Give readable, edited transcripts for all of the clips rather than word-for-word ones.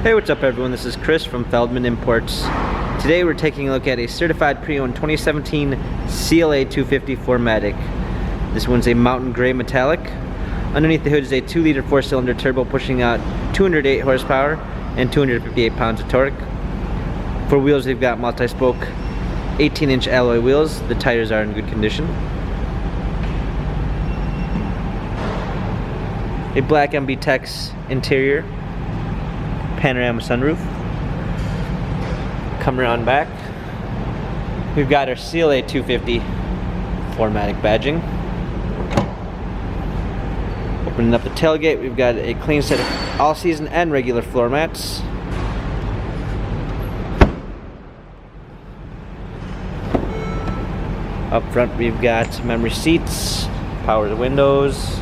Hey, what's up everyone? This is Chris from Feldmann Imports. Today we're taking a look at a certified pre-owned 2017 CLA 250 4MATIC. This one's a mountain gray metallic. Underneath the hood is a 2-liter 4-cylinder turbo pushing out 208 horsepower and 258 pounds of torque. For wheels, they've got multi-spoke 18-inch alloy wheels. The tires are in good condition. A black MB Tex interior, panorama sunroof. Come around back. We've got our CLA 250 4MATIC badging. Opening up the tailgate, we've got a clean set of all-season and regular floor mats. Up front, we've got memory seats, power windows.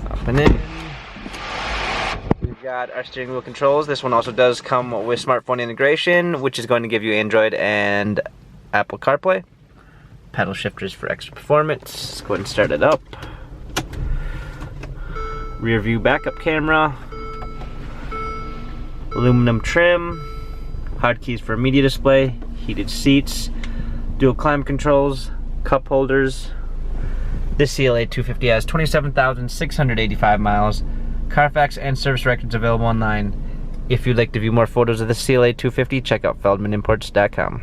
Up and in. We've got our steering wheel controls. This one also does come with smartphone integration, which is going to give you Android and Apple CarPlay. Paddle shifters for extra performance. Let's go ahead and start it up. Rear view backup camera. Aluminum trim. Hard keys for media display. Heated seats. Dual climate controls. Cup holders. This CLA 250 has 27,685 miles. Carfax and service records available online. If you'd like to view more photos of the CLA 250, check out feldmanimports.com.